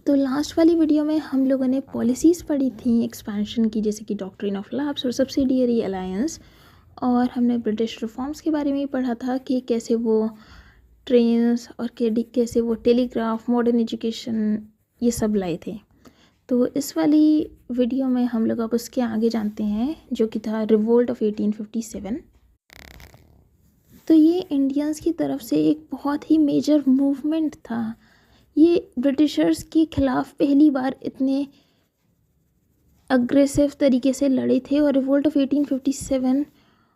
तो लास्ट वाली वीडियो में हम लोगों ने पॉलिसीज़ पढ़ी थी एक्सपेंशन की, जैसे कि डॉक्ट्रिन ऑफ लैप्स और सब्सिडियरी अलायंस, और हमने ब्रिटिश रिफॉर्म्स के बारे में ही पढ़ा था कि कैसे वो ट्रेन्स और कैसे वो टेलीग्राफ, मॉडर्न एजुकेशन, ये सब लाए थे। तो इस वाली वीडियो में हम लोग अब उसके आगे जानते हैं, जो कि था रिवोल्ट ऑफ 1857। तो ये इंडियंस की तरफ से एक बहुत ही मेजर मूवमेंट था। ये ब्रिटिशर्स के ख़िलाफ़ पहली बार इतने अग्रेसिव तरीके से लड़े थे, और revolt of 1857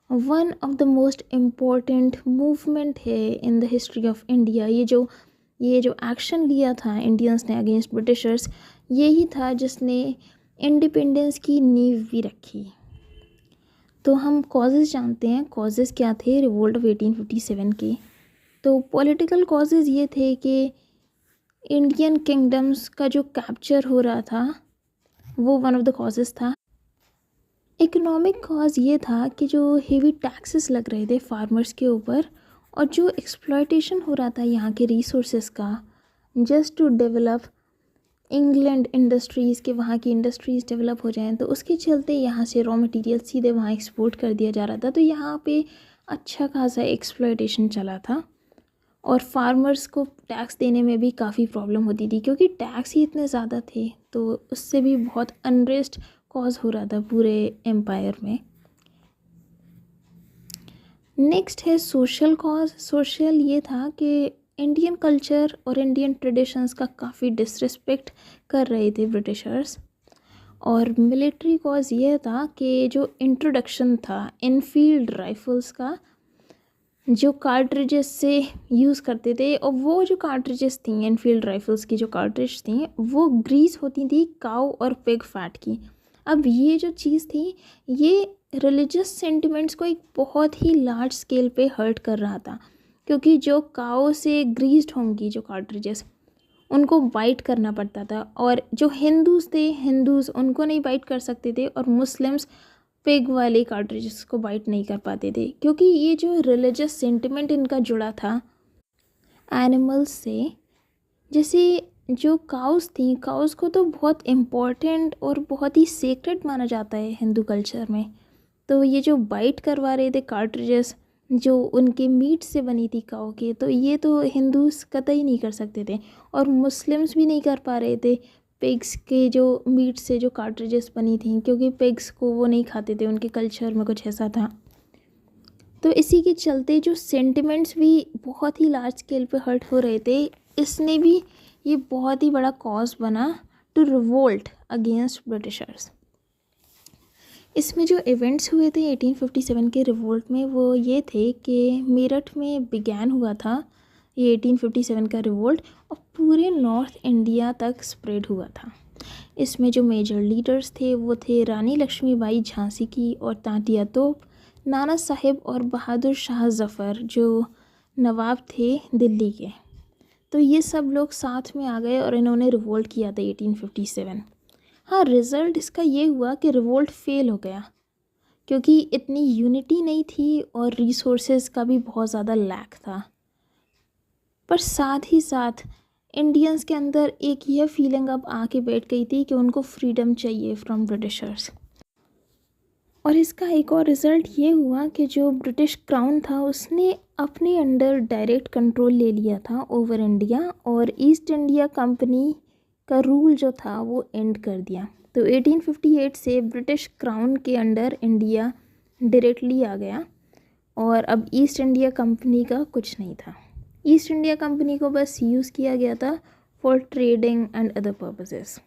one of the most important movement है in the history of India. ये जो एक्शन लिया था इंडियंस ने अगेंस्ट ब्रिटिशर्स, यही था जिसने इंडिपेंडेंस की नींव भी रखी। तो हम कॉजेज़ जानते हैं, कॉजेज़ क्या थे रिवोल्ट ऑफ 1857 के। तो पॉलिटिकल कॉजेज़ ये थे कि इंडियन किंगडम्स का जो कैप्चर हो रहा था वो वन ऑफ द कॉजेज़ था। इकोनॉमिक कॉज ये था कि जो हेवी टैक्सेस लग रहे थे फार्मर्स के ऊपर, और जो एक्सप्लॉयटेशन हो रहा था यहाँ के रिसोर्सेज का, just to develop England industries, के वहाँ की इंडस्ट्रीज़ डेवलप हो जाएं, तो उसके चलते यहाँ से रॉ मटेरियल सीधे वहाँ एक्सपोर्ट कर दिया जा रहा था। तो यहाँ पे अच्छा खासा एक्सप्लॉयटेशन चला था, और फार्मर्स को टैक्स देने में भी काफ़ी प्रॉब्लम होती थी, क्योंकि टैक्स ही इतने ज़्यादा थे। तो उससे भी बहुत अनरेस्ट कॉज हो रहा था पूरे एम्पायर में। नेक्स्ट है सोशल कॉज। सोशल ये था कि इंडियन कल्चर और इंडियन ट्रेडिशंस का काफ़ी डिसरिस्पेक्ट कर रहे थे ब्रिटिशर्स। और मिलिट्री कॉज ये था कि जो इंट्रोडक्शन था इनफील्ड राइफल्स का, जो कार्ट्रिजेस से यूज़ करते थे, और वो जो कार्ट्रिजेस थी एनफील्ड राइफल्स की, जो कार्ट्रिज थी वो ग्रीस होती थी काऊ और पिग फैट की। अब ये जो चीज़ थी, ये रिलीजियस सेंटिमेंट्स को एक बहुत ही लार्ज स्केल पे हर्ट कर रहा था, क्योंकि जो काऊ से ग्रीस्ड होंगी जो कार्ट्रिजेस, उनको बाइट करना पड़ता था, और जो हिंदूज़ थे, हिंदूज़ उनको नहीं बाइट कर सकते थे, और मुस्लिम्स पिग वाले कार्ट्रिजेस को बाइट नहीं कर पाते थे, क्योंकि ये जो रिलीजियस सेंटिमेंट इनका जुड़ा था एनिमल्स से। जैसे जो काउस थी, काउस को तो बहुत इम्पॉर्टेंट और बहुत ही सेक्रेड माना जाता है हिंदू कल्चर में। तो ये जो बाइट करवा रहे थे कार्ट्रिजेस जो उनके मीट से बनी थी काऊ के, तो ये तो हिंदूज़ कतई नहीं कर सकते थे, और मुस्लिम्स भी नहीं कर पा रहे थे पिग्स के जो मीट से जो कार्ट्रिजेस बनी थी, क्योंकि पिग्स को वो नहीं खाते थे, उनके कल्चर में कुछ ऐसा था। तो इसी के चलते जो सेंटिमेंट्स भी बहुत ही लार्ज स्केल पे हर्ट हो रहे थे, इसने भी ये बहुत ही बड़ा कॉज बना टू रिवोल्ट अगेंस्ट ब्रिटिशर्स। इसमें जो इवेंट्स हुए थे 1857 के रिवोल्ट में, वो ये थे कि मेरठ में बिगैन हुआ था ये 1857 का रिवोल्ट, और पूरे नॉर्थ इंडिया तक स्प्रेड हुआ था। इसमें जो मेजर लीडर्स थे वो थे रानी लक्ष्मीबाई झांसी की और तांतिया तोप, नाना साहिब और बहादुर शाह जफ़र जो नवाब थे दिल्ली के। तो ये सब लोग साथ में आ गए और इन्होंने रिवोल्ट किया था 1857। हाँ, रिज़ल्ट इसका ये हुआ कि रिवोल्ट फेल हो गया, क्योंकि इतनी यूनिटी नहीं थी और रिसोर्सेज का भी बहुत ज़्यादा लैक था। पर साथ ही साथ इंडियंस के अंदर एक यह फीलिंग अब आके बैठ गई थी कि उनको फ्रीडम चाहिए फ्रॉम ब्रिटिशर्स। और इसका एक और रिज़ल्ट ये हुआ कि जो ब्रिटिश क्राउन था उसने अपने अंडर डायरेक्ट कंट्रोल ले लिया था ओवर इंडिया, और ईस्ट इंडिया कंपनी का रूल जो था वो एंड कर दिया। तो 1858 से ब्रिटिश क्राउन के अंडर इंडिया डायरेक्टली आ गया, और अब ईस्ट इंडिया कंपनी का कुछ नहीं था। ईस्ट इंडिया कंपनी को बस यूज़ किया गया था for trading and other purposes.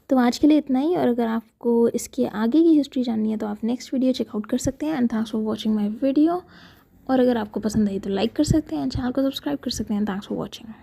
तो आज के लिए इतना ही, और अगर आपको इसके आगे की हिस्ट्री जाननी है तो आप नेक्स्ट वीडियो चेकआउट कर सकते हैं। And thanks for watching my video. और अगर आपको पसंद आई तो लाइक कर सकते हैं, चैनल को सब्सक्राइब कर सकते हैं। Thanks for watching.